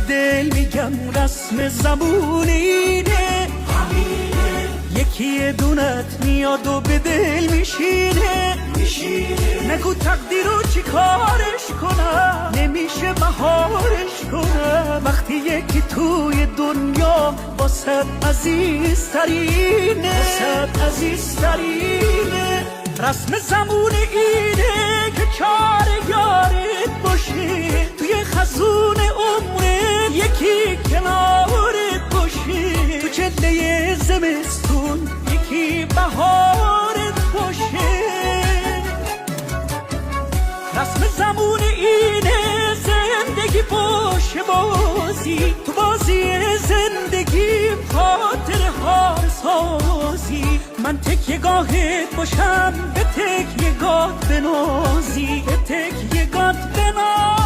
دل میگم رسم زبون اینه، یکی دونت میاد و به دل میشینه. نگو تقدیرو چی کارش کنم، نمیشه مهارش کنم وقتی یکی توی دنیا واسه عزیزترینه. رسم زمون اینه که چار یارت باشه، توی خزون عمرت یکی کنارت باشه، تو چله زمستون یکی بهارت باشه. رسم زمون اینه زندگی باشه بازی، تو بازی زندگی خاطر ها سازی. من تکیه گاهت باشم، به تکیه گات بنازی، به تکیه گات بنازی.